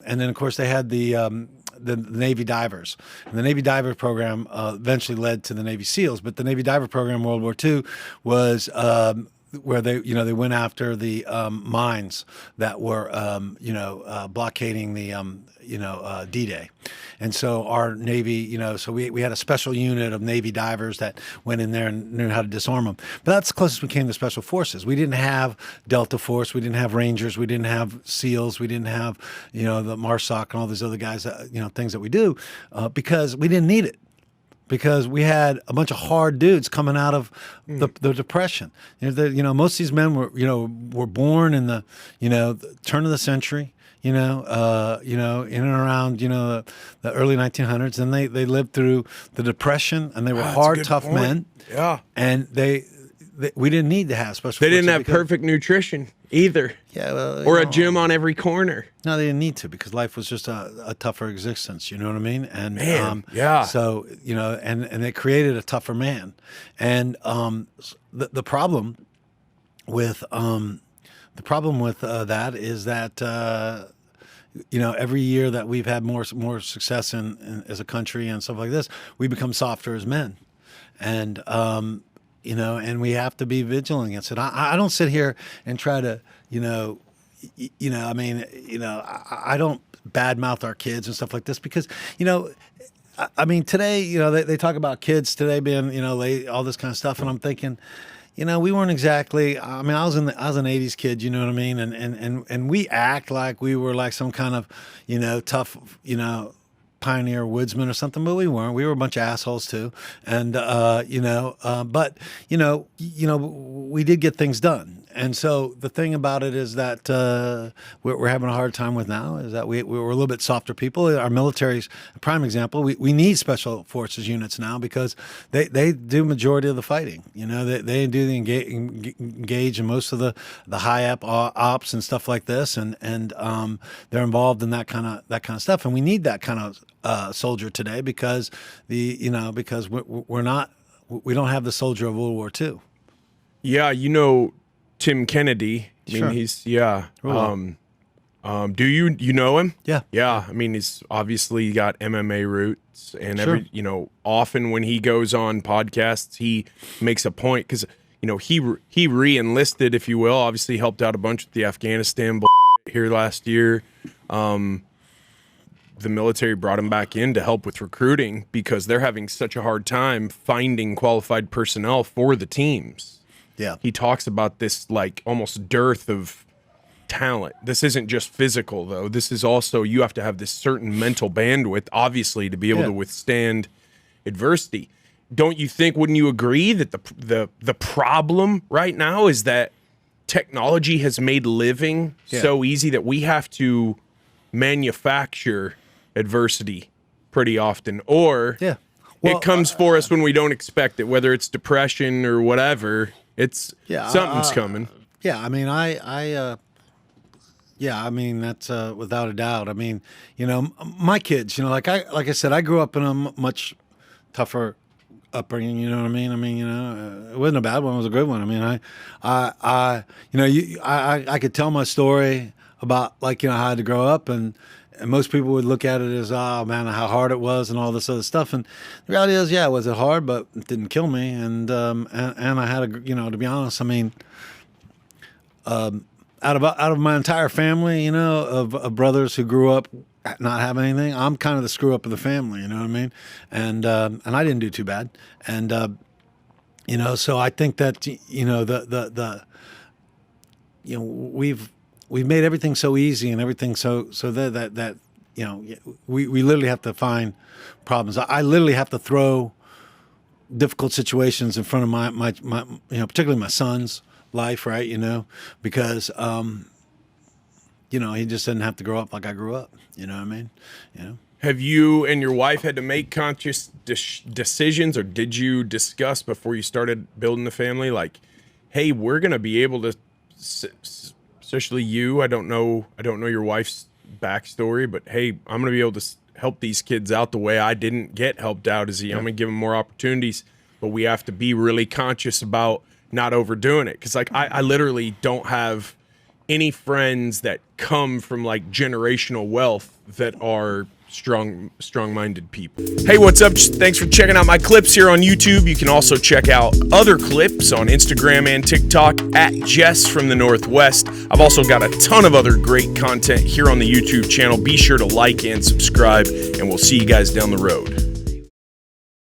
And then, of course, they had the Navy divers. And the Navy diver program eventually led to the Navy SEALs. But the Navy diver program in World War II was where they went after the mines that were blockading the D-Day. And so our Navy, so we had a special unit of Navy divers that went in there and knew how to disarm them. But that's the closest we came to special forces. We didn't have Delta Force, we didn't have Rangers, we didn't have SEALs, we didn't have the MARSHAL and all these other guys, things that we do, because we didn't need it. Because we had a bunch of hard dudes coming out of the Depression. Most of these men were born in the the turn of the century. In and around the early 1900s, and they lived through the Depression, and they were hard, tough men. Yeah, and we didn't need to have special. They didn't have perfect nutrition either. Yeah, well, or a gym on every corner. No, they didn't need to, because life was just a tougher existence. You know what I mean? And yeah. So and they created a tougher man, and the problem with that is that every year that we've had more success in as a country and stuff like this, we become softer as men, and and we have to be vigilant against it. I don't sit here and try to I don't badmouth our kids and stuff like this, because today they talk about kids today being late, all this kind of stuff, and I'm thinking, we weren't exactly. I was an '80s kid, you know what I mean, and we act like we were like some kind of tough pioneer woodsman or something, but we weren't. We were a bunch of assholes too, and but we did get things done. And so the thing about it is that we're having a hard time with now is that we're a little bit softer people. Our military's a prime example. We need special forces units now, because they do majority of the fighting. They do the engage in most of the high ops and stuff like this, and they're involved in that kind of stuff. And we need that kind of soldier today, because because we don't have the soldier of World War II. Yeah, Tim Kennedy. Sure. He's do you know him? Yeah. Yeah. He's obviously got MMA roots, and Sure. Often when he goes on podcasts, he makes a point, because he re-enlisted, if you will. Obviously helped out a bunch with the Afghanistan here last year. The military brought him back in to help with recruiting, because they're having such a hard time finding qualified personnel for the teams. Yeah. He talks about this like almost dearth of talent. This isn't just physical, though. This is also, you have to have this certain mental bandwidth, obviously, to be able to withstand adversity. Don't you think, wouldn't you agree that the problem right now is that technology has made living so easy that we have to manufacture adversity pretty often, or it comes for us when we don't expect it, whether it's depression or whatever. It's something's coming. Yeah, that's without a doubt. My kids, like I said, I grew up in a much tougher upbringing. You know what I mean? It wasn't a bad one; it was a good one. I could tell my story about how I had to grow up, and most people would look at it as, oh man, how hard it was and all this other stuff. And the reality is, was it hard, but it didn't kill me. And I had to be honest, out of my entire family, of brothers who grew up not having anything, I'm kind of the screw up of the family, you know what I mean? And I didn't do too bad. And, so I think that, we've made everything so easy and everything so that we literally have to find problems. I literally have to throw difficult situations in front of my particularly my son's life, right? Because he just didn't have to grow up like I grew up. You know what I mean? Have you and your wife had to make conscious decisions, or did you discuss before you started building the family, like, hey, we're going to be able to, especially you, I don't know your wife's backstory, but hey, I'm going to be able to help these kids out the way I didn't get helped out as a young. I'm going to give them more opportunities, but we have to be really conscious about not overdoing it. Because I literally don't have any friends that come from like generational wealth that are strong-minded people. Hey, what's up? Thanks for checking out my clips here on YouTube. You can also check out other clips on Instagram and TikTok at Jess from the Northwest. I've also got a ton of other great content here on the YouTube channel. Be sure to like and subscribe, and we'll see you guys down the road.